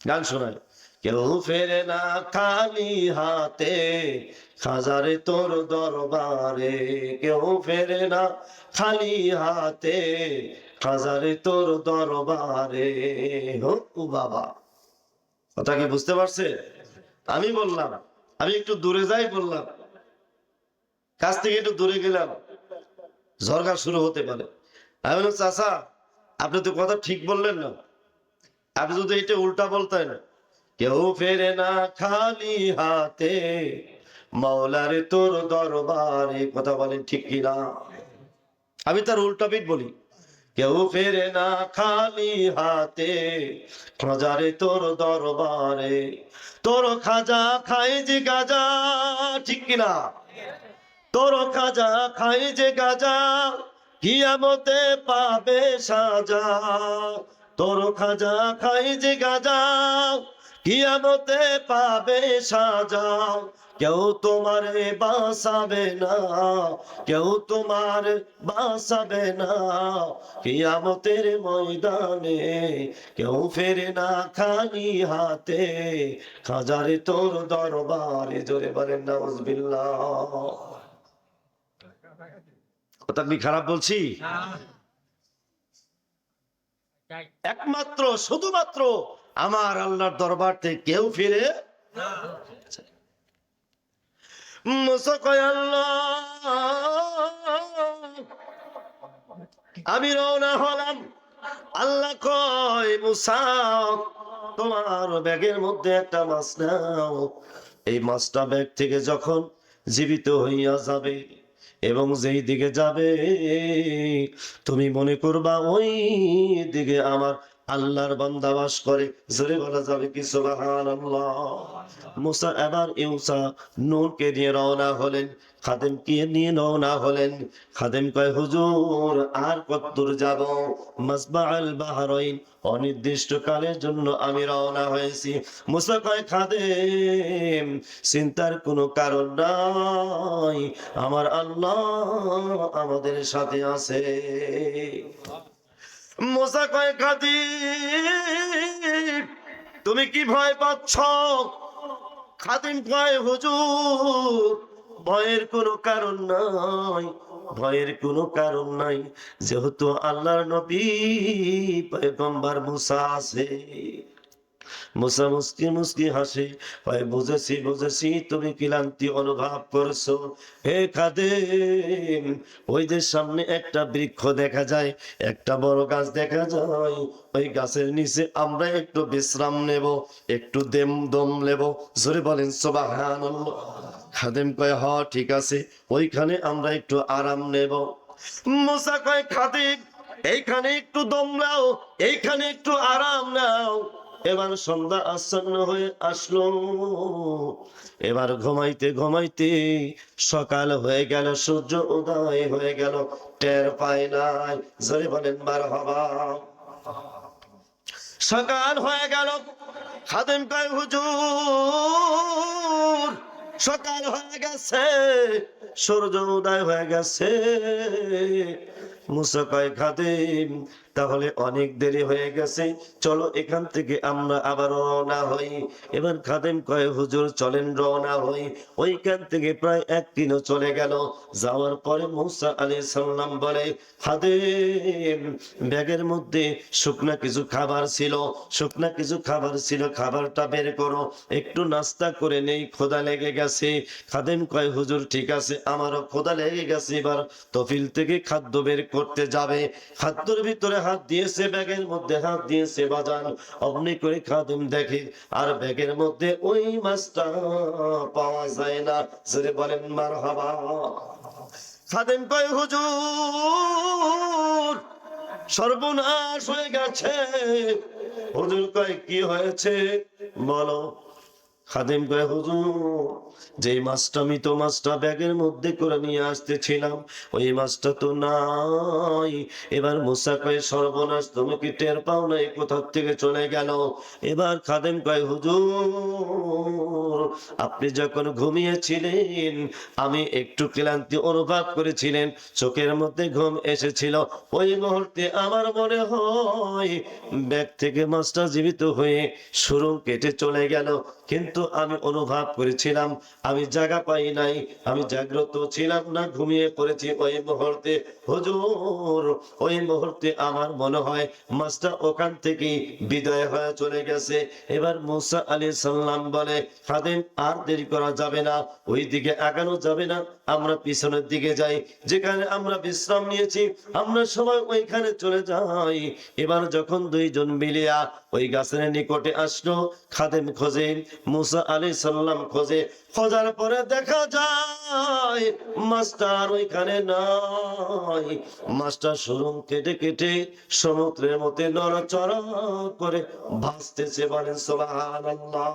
গান শোনায়, কেউ ফেরে না খালি হাতে, খাজারে তোর দরবারে। কেউ ফেরে না খালি হাতে, খাজারে তোর দরবারে। ও বাবা, কথা কি বুঝতে পারছে? আমি বললাম আমি একটু দূরে যাই, বললাম কাছ থেকে একটু দূরে গেলাম, ঝরকা শুরু হতে পারে। আমি বললাম, চাচা আপনি তো কথা ঠিক বললেন না, আপনি যদি এটা উল্টা বলতেন, কেউ ফেরে না খালি হাতে, মাওলারে তোর দরবারে। কথা বলেন ঠিক কিনা? আমি তার উল্টা পিঠ বলি, কেউ ফেরে না খালি হাতে, খাজারে তোর দরবারে। তোর খাজা খাই যে গাজা, ঠিক কিনা? তোর খাজা খাই যে গাজা, কিয়ামতে পাবে সাজা। তোর খাজা খাই যে গাজা, কিয়ামতে পাবে সাজা। কেউ তোমারে বাঁচাবে না, কেউ তোমার বাঁচাবে না, কিয়ামতের ময়দানে। কেউ ফেরে না খালি হাতে, খাজারে তোর দরবারে। জোরে বলেন নাউজুবিল্লাহ। কথা কি খারাপ বলছি? একমাত্র শুধুমাত্র আমার আল্লাহর দরবার থেকে কেউ ফিরে মুসা কয়, আল্লাহ আমি রওনা হলাম। আল্লাহ কয়, মুসা তোমার ব্যাগের মধ্যে একটা মাছ নাও। এই মাছটা ব্যাগ থেকে যখন জীবিত হইয়া যাবে এবং যেই দিকে যাবে তুমি মনে করবা ওই দিকে আমার আল্লাহর বান্দা বাস করে। জোরে বলা যাবে কি সুবহানাল্লাহ? মুসা এবার ইউসা নূরকে নিয়ে রওনা হলেন, খাদেমকে নিয়ে রওনা হলেন। খাদেম কয়, হুজুর আর কতদূর যাব? মাসবাউল বাহরাইন, অনির্দিষ্ট কালের জন্য আমি রওনা হয়েছি। মুসা কয়, খাদেম চিন্তার কোনো কারণ নাই, আমার আল্লাহ আমাদের সাথে আছে। মুসা কয়, খাদিম তুমি কি ভয় পাচ্ছ? খাদিম কয়, হুজুর ভয়ের কোনো কারণ নাই, ভয়ের কোনো কারণ নাই, যেহেতু আল্লাহর নবী পয়গম্বর মুসা আছে। মুসা মুস্কি মুস্কি হাসে, হয় বুঝেছি বুঝেছি তুমি ক্লান্তি অনুভব করছো। হে খাদেম, ওই যে সামনে একটা বৃক্ষ দেখা যায়, একটা বড় গাছ দেখা যায়, ওই গাছের নিচে আমরা একটু বিশ্রাম নেব, একটু দম নেব। জোরে বলেন সুবহানাল্লাহ। খাদেম কয়, হ ঠিক আছে, ওইখানে আমরা একটু আরাম নেব। মুসা কয়, খাদেম এইখানে একটু দম নাও, এইখানে একটু আরাম নাও। এবার সন্ধ্যা আচ্ছন্ন হয়ে আসলো, এবার ঘুমাইতে ঘুমাইতে সকাল হয়ে গেল, সূর্য উদয় হয়ে গেল, টের পায় নাই। জোরে বলেন মারহাবা। সকাল হয়ে গেল। খাদেম কয়, হুজুর সকাল হয়ে গেছে, সূর্য উদয় হয়ে গেছে। মুসা কয়, খাদেম তাহলে অনেক দেরি হয়ে গেছে, চলো এখান থেকে আমরা আবার রওনা হই। এবার খাদেম কয়, হুজুর চলেন রওনা হই। ওইখান থেকে প্রায় 1 কিলো চলে গেল। যাওয়ার পরে মুসা আলাইহিস সালাম বলে, খাদেম ব্যাগের মধ্যে শুকনা কিছু খাবার ছিল, শুকনা কিছু খাবার ছিল, খাবারটা বের করো, একটু নাস্তা করে নেই, ক্ষুধা লেগে গেছে। খাদেম কয়, হুজুর ঠিক আছে, আমারও ক্ষুধা লেগে গেছে। এবার তফিল থেকে খাদ্য বের করতে যাবে, খাদ্যের ভিতরে হাত দিয়েছে, ব্যাগের মধ্যে হাত দিয়েছে, বাজান অমনি করে খাদেম দেখে আর ব্যাগের মধ্যে ওই মাছটা পাওয়া যায় না। জোরে বলেন মারহাবা। খাদেম কয়, হুজুর সর্বনাশ হয়ে গেছে। হুজুর কয়, কি হয়েছে বলো? খাদেম কয় হুজুর, যে মাছটা আমি তো মাছটা ব্যাগের মধ্যে করে নিয়ে আসতেছিলাম ওই মাছটা তো নাই। এবার মুসা কয় সর্বনাশ, তুমি কি টের পাও নাই কোথা থেকে চলে গেল? এবার খাদেম কয় হুজুর, আপনি যখন ঘুমিয়েছিলেন আমি একটু ক্লান্তি অনুভব করেছিলেন, চোখের মধ্যে ঘুম এসেছিল, ওই মুহূর্তে আমার মনে হয় ব্যাগ থেকে মাছটা জীবিত হয়ে সুরং কেটে চলে গেল। কিন্তু আমি অনুভব করেছিলাম আমি জায়গা পাই নাই, আমি জাগ্রত ছিলাম না, ঘুমিয়ে পড়েছি ওই মুহূর্তে। হুজুর, ওই মুহূর্তে আমার মনে হয় মাছটা ওখান থেকে বিদায় হয়ে চলে গেছে। এবার মুসা আলাইহিস সালাম বলে খাদেম, আর দেরি করা যাবে না, ওই দিকে আগানো যাবে না, আমরা পিছনের দিকে যাই, যেখানে আমরা বিশ্রাম নিয়েছি আমরা সবাই ওইখানে চলে যাই। এবার যখন দুইজন মিলিয়া ওই গাছের নিকটে আসলো, খাদেম খোঁজে, মুসা আলাইহিস সালাম খোঁজে, খোঁজার পরে দেখা যায় মাস্টার ওইখানে নাই। মাস্টার সুরং কেটে কেটে সমুদ্রের মধ্যে নড়াচড়া করে ভাসতেছে, বলেন সুবহানাল্লাহ,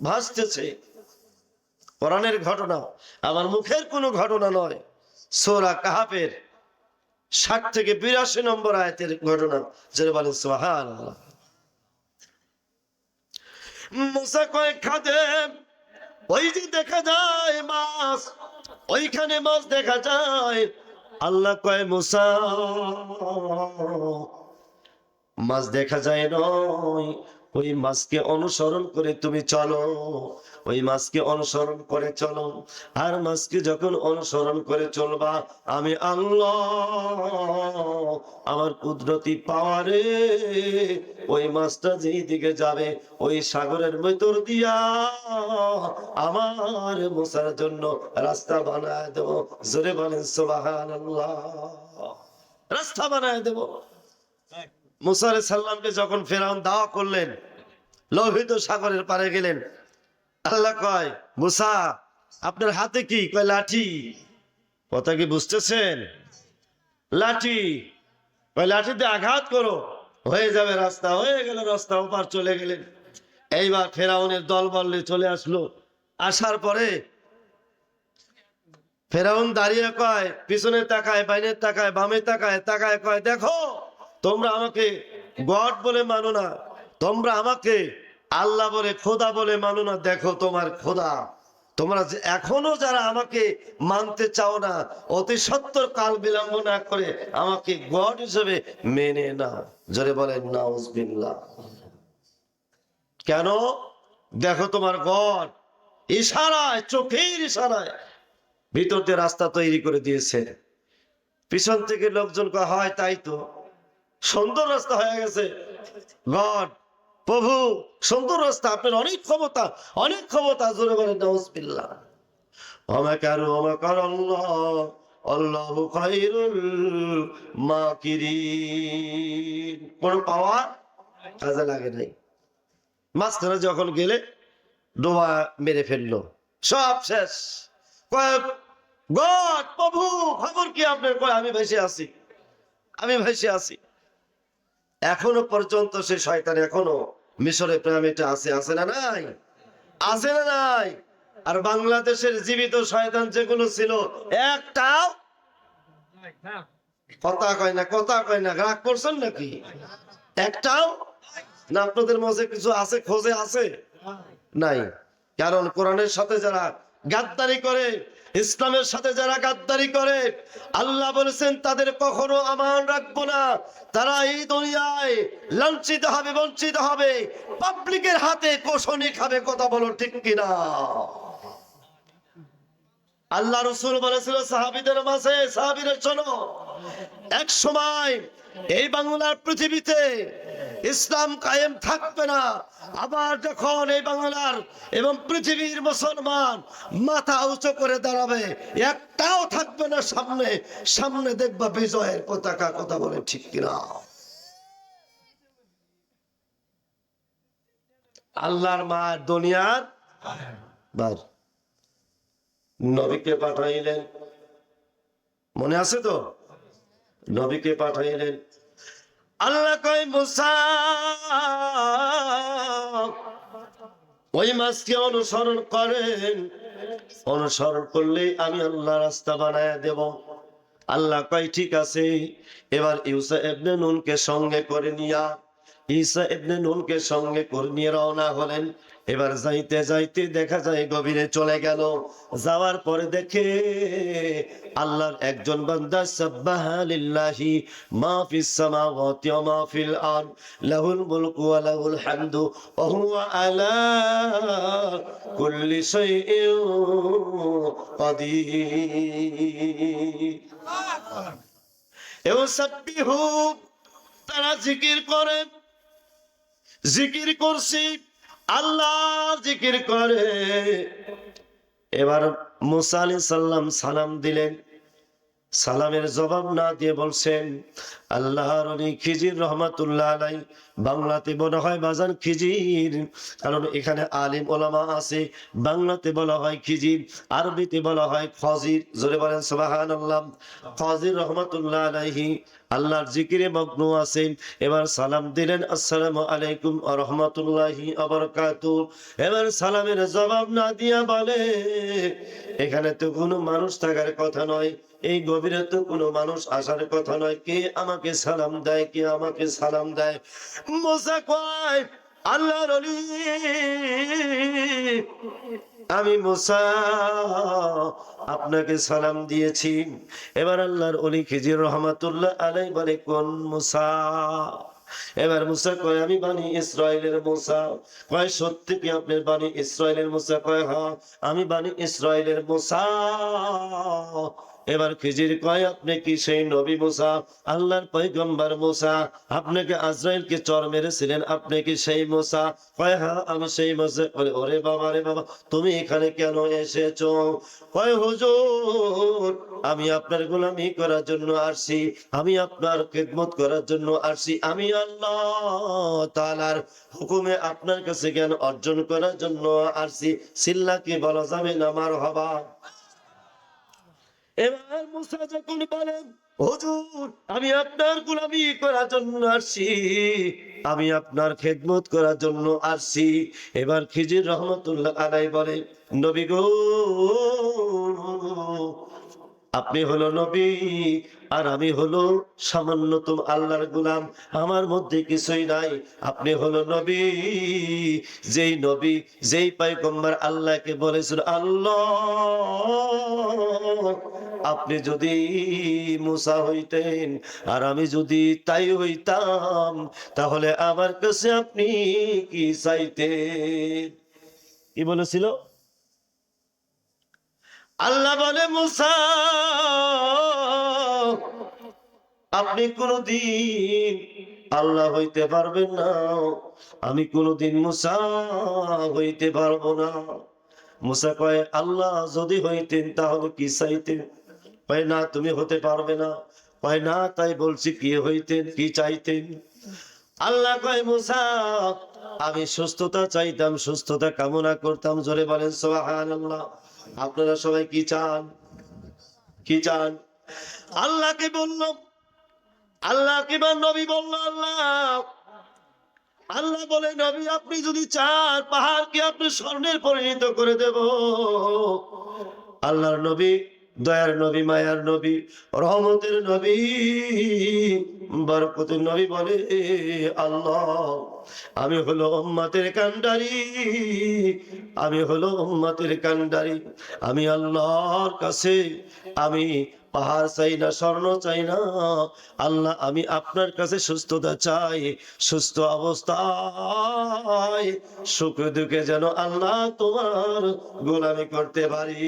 ভাসতেছে। কোরআনের ঘটনা, আমার মুখের কোনো ঘটনা নয়। সূরা কাহাফের 60 থেকে 82 নম্বর আয়াতের ঘটনা, যারা বলেন সুবহানাল্লাহ। মুসা কয় খাদেম, ওই যে দেখা যায় মাছ, ওইখানে মাছ দেখা যায়। আল্লাহ কয় মুসা, মাছ দেখা যায় নয়, ওই মাছকে অনুসরণ করে তুমি চলো, ওই মাছকে অনুসরণ করে চলো। আর মাছকে যখন অনুসরণ করে চলবা, আমি আল্লাহ আমার কুদরতি পাওয়ারে ওই মাছটা যেই দিকে যাবে ওই সাগরের ভিতর দিয়া আমার মুসার জন্য রাস্তা বানায় দেব। জোরে বলেন সুবহানাল্লাহ, রাস্তা বানায় দেব। মুসা আলাইহিস সালামকে যখন ফেরাউন দাওয়া করলেন, লোহিত সাগরের পারে গেলেন। আল্লাহ কয় মুসা, আপনার হাতে কি? কয় লাঠি। কথা কি বুঝতেছেন? লাঠি। কয় লাঠিতে আঘাত করো, হয়ে যাবে রাস্তা। হয়ে গেল রাস্তা, ওপার চলে গেলেন। এইবার ফেরাউনের দল বললে চলে আসলো। আসার পরে ফেরাউন দাঁড়িয়ে কয়, পিছনে তাকায়, বাইরে তাকায়, বামে তাকায়, তাকায় কয় দেখো, তোমরা আমাকে গড বলে মানো না, তোমরা আমাকে আল্লাহ বলে খোদা বলে মানো না, দেখো তোমার খোদা। তোমরা এখনো যারা আমাকে মানতে চাও না, অতি সত্বর কাল বিলম্ব না করে আমাকে গড হিসেবে মেনে নাও। জোরে বলেন নাউজুবিল্লাহ। কেন? দেখো তোমার গড ইশারায়, চোখের ইশারায় ভিতর দিয়ে রাস্তা তৈরি করে দিয়েছে। পিছন থেকে লোকজন কয় হয় তাই তো, সুন্দর রাস্তা হয়ে গেছে। গড, প্রভু, সুন্দর রাস্তা, আপনার অনেক ক্ষমতা, অনেক ক্ষমতা। জোরে বলেন নাউজুবিল্লাহ। ওয়ামাকারু ওয়ামাকারাল্লাহ আল্লাহু খায়রুল মাকিরিন। কোন পাওয়ার কাজে লাগে নাই। মাঝখানে যখন গেলে ডোবা মেরে ফেললো, সব শেষ। কয় গড, প্রভু, খবর কি আপনার? কয় আমি ভেসে আছি, আমি ভেসে আছি। এখনো পর্যন্ত সে শয়তান এখনো মিশরের পিরামিডে আছে, আছে না নাই? আছে না নাই? আর বাংলাদেশের জীবিত শয়তান যেগুলো ছিল একটাও কথা কয় না, কথা কয় না। রাগ করছেন নাকি? একটাও না? আপনাদের মাঝে কিছু আছে, খোঁজে আছে? নাই। কারণ কোরআনের সাথে যারা গাদ্দারি করে, ইসলামের সাথে যারা গাদ্দারি করে, আল্লাহ বলেছেন তাদের কখনো আমান রাখবো না। তারা এই দুনিয়ায় লাঞ্ছিত হবে, বঞ্চিত হবে, পাবলিকের হাতে কোষণি খাবে। কথা বলো ঠিক কিনা? আল্লাহ রাসূল বলেছিল সাহাবীদের মাঝে, সাহাবীরা শোনো, এক সময় এই বাংলার পৃথিবীতে ইসলাম কায়েম থাকবে না। আবার যখন এই বাংলার এবং পৃথিবীর মুসলমান মাথা উঁচু করে দাঁড়াবে, একটাও থাকবে না সামনে, সামনে দেখবা বিজয়ের পতাকা। কথা বলে ঠিক কিনা? আল্লাহর মা দুনিয়ার বার নবীকে পাঠাইলেন, মনে আছে তো? নবীকে পাঠাইলেন। আল্লাহ কয় মুসা, ওই মাছকে অনুসরণ করেন, অনুসরণ করলে আমি আল্লাহ রাস্তা বানায়া দেব। আল্লাহ কয় ঠিক আছে। এবার ইউসা ইবনে নুনকে সঙ্গে করে নিয়া ঈসা ইবনে নুনকে সঙ্গে করে নিয়ে রওনা হলেন। এবার যাইতে যাইতে দেখা যায় গভীরে চলে গেল। যাওয়ার পরে দেখে আল্লাহর একজন বান্দা সাব্বাহা লিল্লাহি মা ফিস সামাওয়াতি ওয়া মা ফিল আরদ লাহুল মুলকু ওয়া লাহুল হামদু ওয়া হুয়া আলা কুল্লি শাইইন কাদির। ইউসাব্বিহু, তারা জিকির করেন, জিকির করছি, আল্লাহর জিকির করে। এবার মুসা আলাইহিস সালাম সালাম দিলেন, সালামের জবাব না দিয়ে বলছেন আল্লাহর ওলি খিজির রহমাতুল্লাহ আলাই, বাংলাতে বলা হয় বাজান খিজির, কারণ এখানে আলিম ওলামা আছে। বাংলাতে বলা হয় খিজির, আরবিতে বলা হয় খজির। জোরে বলেন সুবহানাল্লাহ। খজির রহমাতুল্লাহ আলাইহি আল্লাহর জিকিরে মগ্ন আছেন। এবার সালাম দিলেন আসসালামু আলাইকুম ওয়া রাহমাতুল্লাহি ওয়া বারাকাতুহু। এবার সালামের জবাব না দিয়া বলে এখানে তো কোনো মানুষ থাকার কথা নয়, এই গভীরে তো কোনো মানুষ আসার কথা নয়, কে আমাকে সালাম দেয়, কে আমাকে সালাম দেয়? মুসা কয় আল্লাহর ওলি, আমি মুসা আপনাকে সালাম দিয়েছি। এবার আল্লাহর ওলি খিজির রহমাতুল্লাহ আলাই বলে কোন মুসা? এবার মুসা কয় আমি বানি ইসরাইলের মুসা। কয় সত্যি কি আপনার বানি ইসরাইলের মুসা? কয় হ্যাঁ আমি বানি ইসরাইলের মুসা। এবার খিজির কয় আপনি কি সেই নবী মুসা, আল্লাহর পয়গম্বর মুসা? আপনাকে আজরাইলকে চর মেরেছিলেন, আপনি কি সেই মুসা? কয় হ্যাঁ আমি সেই মুসা। বলে ওরে বাবা রে বাবা, তুমি এখানে কেন এসেছো? কয় হুজুর আমি আপনার গোলামি করার জন্য আসছি, আমি আপনার খেদমত করার জন্য আসছি, আমি আল্লাহ তাআলার হুকুমে আপনার কাছে জ্ঞান অর্জন করার জন্য আসছি। সিল্লা কি বলা যাবে না মারহাবা? এবার মুসা যখন বলেন হুজুর আমি আপনার গোলামি করার জন্য আসছি, আমি আপনার খেদমত করার জন্য আসছি। এবার খিজির রহমাতুল্লাহ আলাইহি বলে নবী গো, আপনি হলো নবী আর আমি হলো সামান্যতম আল্লাহর গোলাম, আমার মধ্যে কিছুই নাই। আপনি হলো নবী, যেই নবী যেই পয়গম্বর আল্লাহকে বলেছেন আল্লাহ আপনি যদি মুসা হইতেন আর আমি যদি তাই হইতাম, তাহলে আমার কাছে আপনি কি চাইতেন? কি বলেছিল? আল্লাহ বলে মুসা আপনি কোনদিন আল্লাহ হইতে পারবেন না, আমি কোনদিন মুসা হইতে পারবো না। মুসা কয় আল্লাহ যদি হইতেন তাহলে কি চাইতেন? কয় না তুমি হতে পারবে না। কয় না তাই বলছি কি হইতেন, কি চাইতেন? আল্লাহ কয় মুসা আমি সুস্থতা চাইতাম, সুস্থতা কামনা করতাম। জোরে বলেন সুবহানাল্লাহ। আপনারা সবাই কি চান? কি চান? আল্লাহকে বলল, আল্লাহকে বা নবী বলল আল্লাহ, আল্লাহ বলে নবী আপনি যদি চান পাহাড়কে আপনি স্বর্ণের পরিণত করে দেব। আল্লাহর নবী দয়ার নবী, মায়ার নবী, রহমতের নবী, বরকতের নবী বলে আল্লাহ আমি হলো উম্মতের কান্ডারি, আমি হলো উম্মতের কান্ডারি। আমি আল্লাহর কাছে আমি পাহাড় চাই না, স্বর্ণ চাই না। আল্লাহ আমি আপনার কাছে সুস্থতা চাই, সুস্থ অবস্থায় সুখ দুঃখে যেন আল্লাহ তোমার গোলামি করতে পারি।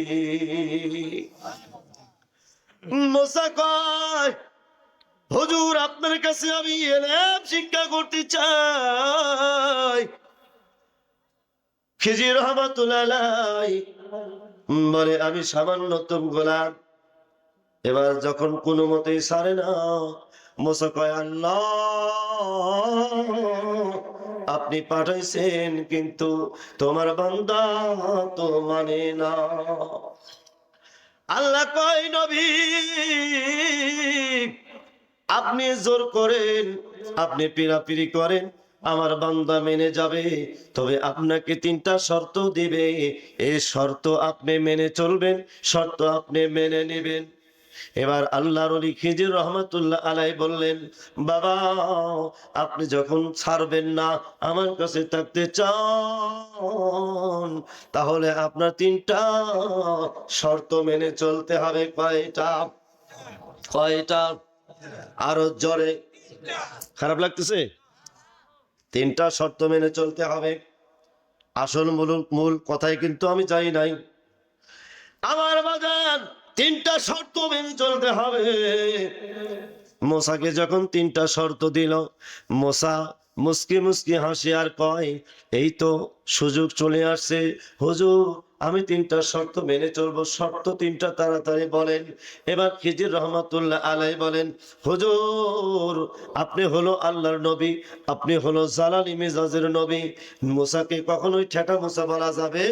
মুসা কয় হুজুর আপনার কাছে আমি ইলম শিক্ষা করতে চাই। খিজির রহমাতুল্লাহ আলাইহি বলে আমি সামান্যতম গোলাম। এবার যখন কোনো মতেই ছাড়ে না, মুসা কয় আল্লাহ আপনি পাঠাইছেন কিন্তু তোমার বান্দা তো মানে না। আল্লাহ কয় নবী আপনি জোর করেন, আপনি পিরাপিরি করেন, আমার বান্দা মেনে যাবে, তবে আপনাকে 3টা শর্ত দিবে। এই শর্ত আপনি মেনে চলবেন, শর্ত আপনি মেনে নেবেন। এবার আল্লাহর ওলি খিজির রহমাতুল্লাহ আলাই বললেন, বাবা আপনি যখন ছাড়বেন না, আমার কাছে থাকতে চান, তাহলে আপনার 3টা শর্ত মেনে চলতে হবে। কয়টা? কয়টা? আরো জোরে। খারাপ লাগতেছে? 3টা শর্ত মেনে চলতে হবে। আসল মূল কথায় কিন্তু আমি যাই নাই। আমার বাজান, 3টা শর্ত মেনে চলতে হবে। মোসাকে যখন 3টা শর্ত দিল, মোসা মুস্কি মুস্কি হাসি আর কয়, এই তো সুযোগ চলে আসছে হুজুর, আমি 3টা শর্ত মেনে চলবো। শর্ত 3টা তাড়াতাড়ি বলেন। এবার খিজির রহমাতুল্লাহ আলাই বলেন, হুজুর আপনি হলো আল্লাহর নবী, আপনি হলো জালালি মিজাজের নবী, মুসাকে কখনোই ঠেকা মুসা বলা যাবে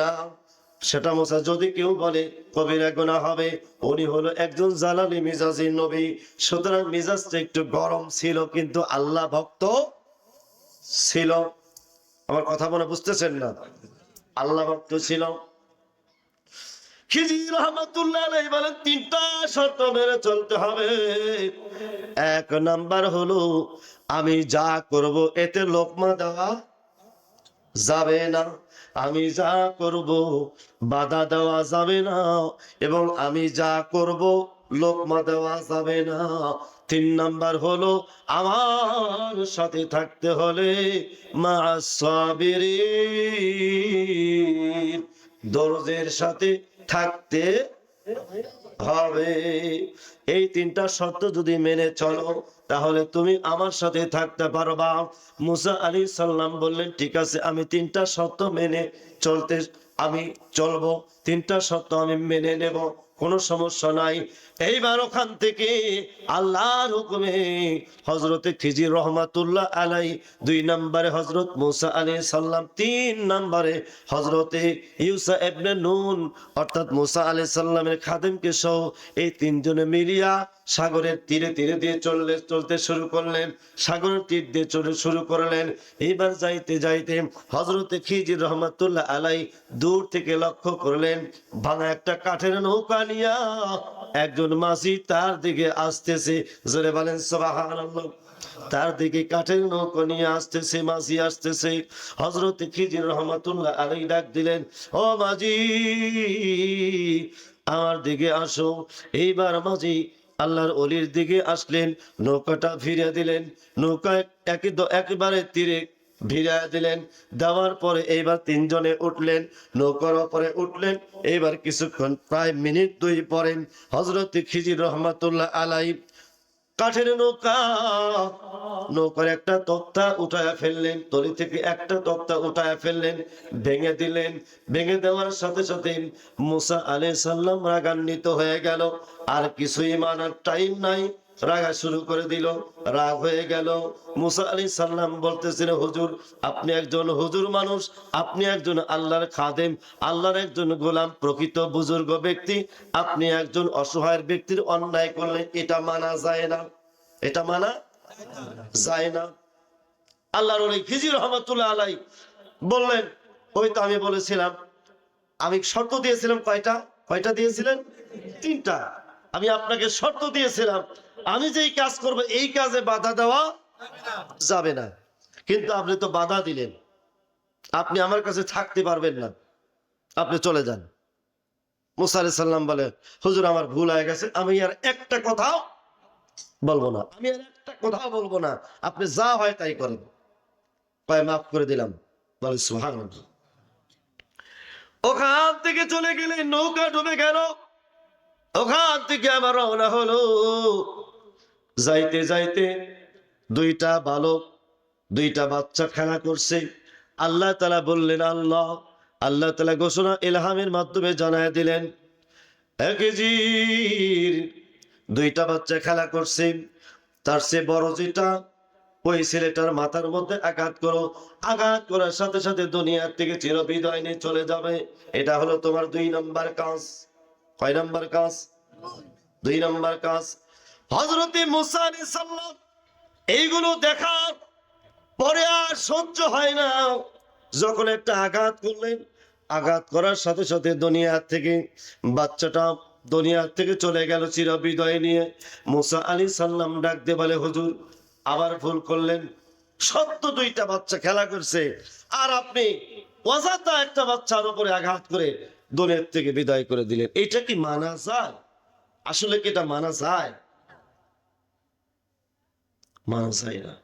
না। সেটা মুসা যদি কেউ বলে কবিরা গুনাহ হবে। উনি হলো একজন জালালি মিজাজের নবী, সুতরাং মিজাজটা একটু গরম ছিল, কিন্তু আল্লাহ ভক্ত ছিল। আমার কথা মনে বুঝতেছেন না? আল্লাহ ভক্ত ছিল। খিজির রহমাতুল্লাহ আলাইহি বলেন 3টা শর্ত মেনে চলতে হবে। 1 নাম্বার হলো, আমি যা করব এতে লোকমা দেওয়া যাবে না। আমি যা করব বাধা দেওয়া যাবে না, এবং আমি যা করব লোকমা দেওয়া যাবে না। 3 নাম্বার হলো, আমার সাথে থাকতে হলে মা'আস সাবিরিন, ধৈর্যের সাথে থাকতে হবে। এই 3টা শর্ত যদি মেনে চলো, তাহলে তুমি আমার সাথে থাকতে পারবা। মুসা আলাইহিস সালাম বললেন, ঠিক আছে আমি 3টা শর্ত মেনে চলতে আমি চলবো, 3টা শর্ত আমি মেনে নেব, কোনো সমস্যা নাই। এইবার ওখান থেকে আল্লাহর হুকুমে হযরতে খিজির রহমাতুল্লাহ আলাই, 2 নম্বরে হযরত মুসা আলাইহিস সালাম, 3 নম্বরে হযরতে ইউসা ইবনে নুন অর্থাৎ মুসা আলাইহিস সালামের খাদেমকে সহ এই 3 জনে মিলিয়া সাগরের তীরে তীরে দিয়ে চলতে শুরু করলেন। সাগরের তীর দিয়ে চলে শুরু করলেন। এইবার যাইতে যাইতে হযরতে খিজির রহমাতুল্লাহ আলাই দূর থেকে লক্ষ্য করলেন, ভাঙা একটা কাঠের নৌকা নিয়া একজন মাঝি তার দিকে আসতেছে। জোরে বলেন সুবহানাল্লাহ। তার দিকে কাঠের নৌকা নিয়ে আসতেছে, মাঝি আসতেছে। হযরত খিজির রহমাতুল্লাহ আলাইহি ডাক দিলেন, ও মাঝি আমার দিকে আসো। এইবার মাঝি আল্লাহর ওলির দিকে আসলেন, নৌকাটা ফিরিয়ে দিলেন, নৌকা একেবারে তীরে ভিড়ায় দিলেন। দেওয়ার পরে এইবার 3 জনে উঠলেন, নৌকার উপরে উঠলেন। এইবার কিছুক্ষণ প্রায় মিনিট 2 পরে হযরত খিজির রহমাতুল্লাহ আলাইহি কাঠের নৌকার একটা তক্তা উঠায়া ফেললেন, তলি থেকে একটা তক্তা উঠায়া ফেললেন, ভেঙে দিলেন। ভেঙে দেওয়ার সাথে সাথে মুসা আলাইহিস সালাম রাগান্বিত হয়ে গেল। আর কিছুই মানার টাইম নাই, রাগা শুরু করে দিল, রাগ হয়ে গেল। মুসা আলাইহিস সালাম বলতেছেন, হুজুর আপনি একজন হুজুর মানুষ, আপনি একজন আল্লাহর খাদেম, আল্লাহর একজন গোলাম, প্রকৃত বুজুর্গ ব্যক্তি, আপনি একজন অসহায় ব্যক্তির অন্যায় করলে এটা মানা যায় না, এটা মানা যায় না। আল্লাহর ওলি খিজির রহমাতুল্লাহ আলাইহি বললেন, ওই তো আমি বলেছিলাম, আমি শর্ত দিয়েছিলাম কয়টা? কয়টা দিয়েছিলেন? 3টা। আমি আপনাকে শর্ত দিয়েছিলাম, আমি যেই কাজ করব এই কাজে বাধা দেওয়া যাবে না, কিন্তু আপনি তো বাধা দিলেন, আপনি আমার কাছে থাকতে পারবেন না, আপনি চলে যান। মুসা আলাইহিস সালাম বলে, হুজুর আমার ভুল হয়ে গেছে, আমি আর একটা কথাও বলবো না, আমি আর একটা কথাও বলবো না, আপনি যা হয় তাই করেন। কয় মাফ করে দিলাম। বলে সুবহানাল্লাহ। ওখান থেকে চলে গেলে নৌকা ডুবে গেল। ওখান থেকে আবার রওনা হলো। যাইতে যাইতে 2টা বালক, 2টা বাচ্চা খেলা করছে। আল্লাহ তাআলা বললেন, আল্লাহ তাআলা ঘোষণা ইলহামের মাধ্যমে জানায় দিলেন, খিজির 2টা বাচ্চা খেলা করছে, তার চেয়ে বড় যেটা, ওই ছেলেটার মাথার মধ্যে আঘাত করো, আঘাত করার সাথে সাথে দুনিয়ার থেকে চিরবিদায় নিয়ে চলে যাবে। এটা হলো তোমার 2 নম্বর কাজ। কয় নম্বর কাজ? 2 নম্বর কাজ। হযরতে মুসা আলাইহিস সালাম এইগুলো দেখার আর সহ্য হয় না, যখন একটা আঘাত করলেন, আঘাত করার সাথে সাথে দুনিয়া থেকে বাচ্চাটা দুনিয়া থেকে চলে গেল চির বিদায় নিয়ে। মুসা আলাইহিস সালাম ডাক দিয়ে বলে, হুজুর আবার ভুল করলেন, সত্য দুইটা বাচ্চা খেলা করছে, আর আপনি অযথা একটা বাচ্চার উপরে আঘাত করে দুনিয়ার থেকে বিদায় করে দিলেন। এটা কি মানা যায়? আসলে কি এটা মানা যায়? মানা যায় না।